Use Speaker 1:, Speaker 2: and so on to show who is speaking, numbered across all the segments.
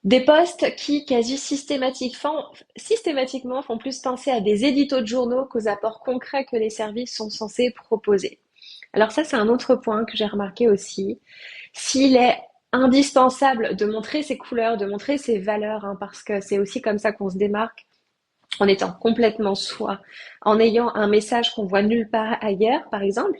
Speaker 1: Des posts qui systématiquement font plus penser à des éditos de journaux qu'aux apports concrets que les services sont censés proposer. Alors ça, c'est un autre point que j'ai remarqué aussi. S'il est indispensable de montrer ses couleurs, de montrer ses valeurs, hein, parce que c'est aussi comme ça qu'on se démarque, en étant complètement soi, en ayant un message qu'on voit nulle part ailleurs, par exemple.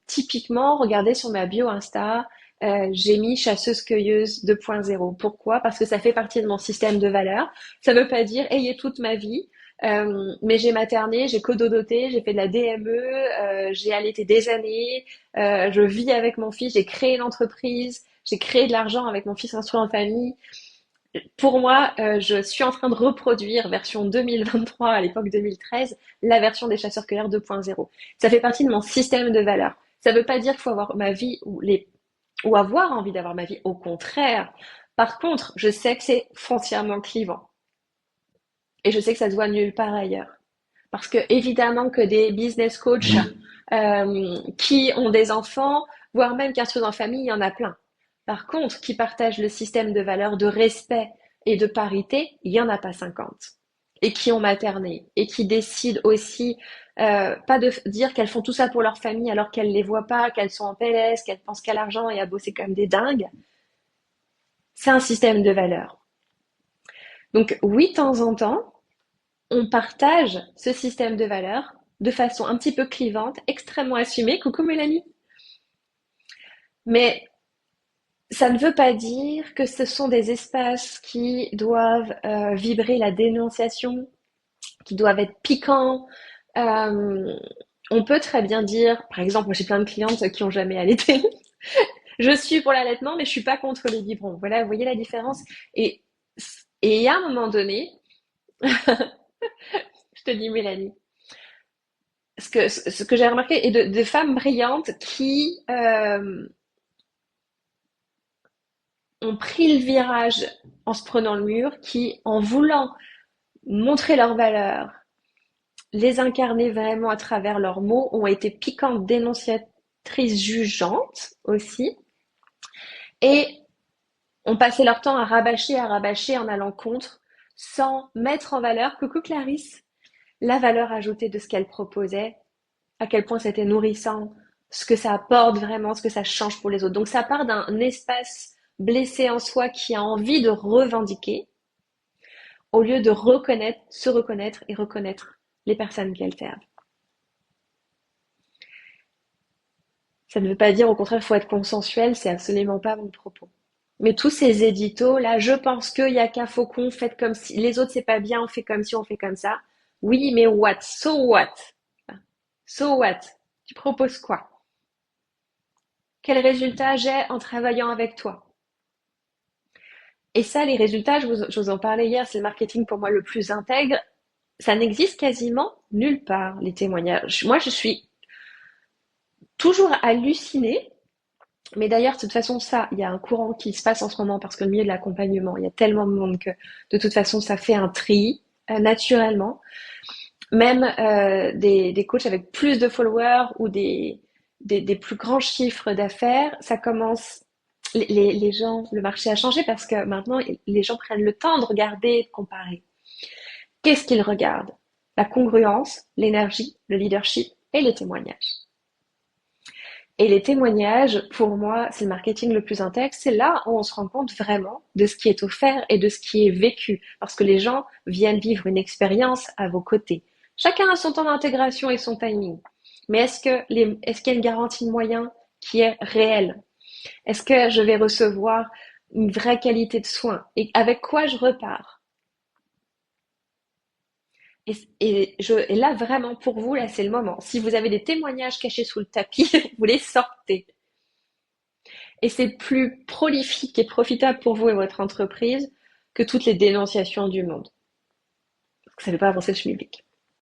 Speaker 1: Typiquement, regardez sur ma bio Insta, j'ai mis chasseuse-cueilleuse 2.0. Pourquoi? Parce que ça fait partie de mon système de valeurs. Ça ne veut pas dire ayez toute ma vie, mais j'ai materné, j'ai cododoté, j'ai fait de la DME, j'ai allaité des années, je vis avec mon fils, j'ai créé une entreprise, j'ai créé de l'argent avec mon fils instruit en famille. Pour moi, je suis en train de reproduire version 2023 à l'époque 2013, la version des chasseurs-cueilleurs 2.0. Ça fait partie de mon système de valeurs. Ça ne veut pas dire qu'il faut avoir ma vie ou avoir envie d'avoir ma vie. Au contraire. Par contre, je sais que c'est foncièrement clivant. Et je sais que ça se voit nulle part ailleurs. Parce que évidemment que des business coachs qui ont des enfants, voire même qui instruisent en famille, il y en a plein. Par contre, qui partagent le système de valeurs de respect et de parité, il y en a pas 50. Et qui ont materné et qui décident aussi pas de dire qu'elles font tout ça pour leur famille alors qu'elles les voient pas, qu'elles sont en PLS, qu'elles pensent qu'à l'argent et à bosser comme des dingues. C'est un système de valeurs. Donc oui, de temps en temps, on partage ce système de valeurs de façon un petit peu clivante, extrêmement assumée. Coucou Mélanie. Mais ça ne veut pas dire que ce sont des espaces qui doivent vibrer la dénonciation, qui doivent être piquants. Euh, on peut très bien dire, par exemple, moi j'ai plein de clientes qui ont jamais allaité. Je suis pour l'allaitement, mais je suis pas contre les biberons. Voilà, vous voyez la différence. Et et à un moment donné, je te dis Mélanie, ce que j'ai remarqué est de femmes brillantes qui ont pris le virage en se prenant le mur, qui, en voulant montrer leurs valeurs, les incarner vraiment à travers leurs mots, ont été piquantes, dénonciatrices, jugeantes aussi, et ont passé leur temps à rabâcher en allant contre, sans mettre en valeur, coucou Clarisse, la valeur ajoutée de ce qu'elle proposait, à quel point c'était nourrissant, ce que ça apporte vraiment, ce que ça change pour les autres. Donc ça part d'un espace blessé en soi qui a envie de revendiquer, au lieu de reconnaître, se reconnaître et reconnaître les personnes qu'elle servent. Ça ne veut pas dire au contraire qu'il faut être consensuel, c'est absolument pas mon propos. Mais tous ces éditos, là, je pense qu'il y a qu'un faucon, faites comme si les autres c'est pas bien, on fait comme si, on fait comme ça. Oui, mais what? So what? So what? Tu proposes quoi? Quel résultat j'ai en travaillant avec toi? Et ça, les résultats, je vous en parlais hier, c'est le marketing pour moi le plus intègre. Ça n'existe quasiment nulle part, les témoignages. Moi, je suis toujours hallucinée. Mais d'ailleurs, de toute façon, ça, il y a un courant qui se passe en ce moment parce que le milieu de l'accompagnement, il y a tellement de monde que de toute façon, ça fait un tri naturellement. Même des coachs avec plus de followers ou des plus grands chiffres d'affaires, ça commence. Les gens, le marché a changé parce que maintenant, les gens prennent le temps de regarder, de comparer. Qu'est-ce qu'ils regardent? La congruence, l'énergie, le leadership et les témoignages. Et les témoignages, pour moi, c'est le marketing le plus intègre. C'est là où on se rend compte vraiment de ce qui est offert et de ce qui est vécu. Parce que les gens viennent vivre une expérience à vos côtés. Chacun a son temps d'intégration et son timing. Mais est-ce qu'il y a une garantie de moyens qui est réelle? Est-ce que je vais recevoir une vraie qualité de soins? Et avec quoi je repars? Et là, vraiment, pour vous, là, c'est le moment. Si vous avez des témoignages cachés sous le tapis, vous les sortez. Et c'est plus prolifique et profitable pour vous et votre entreprise que toutes les dénonciations du monde. Parce que ça ne fait pas avancer le schmilblick.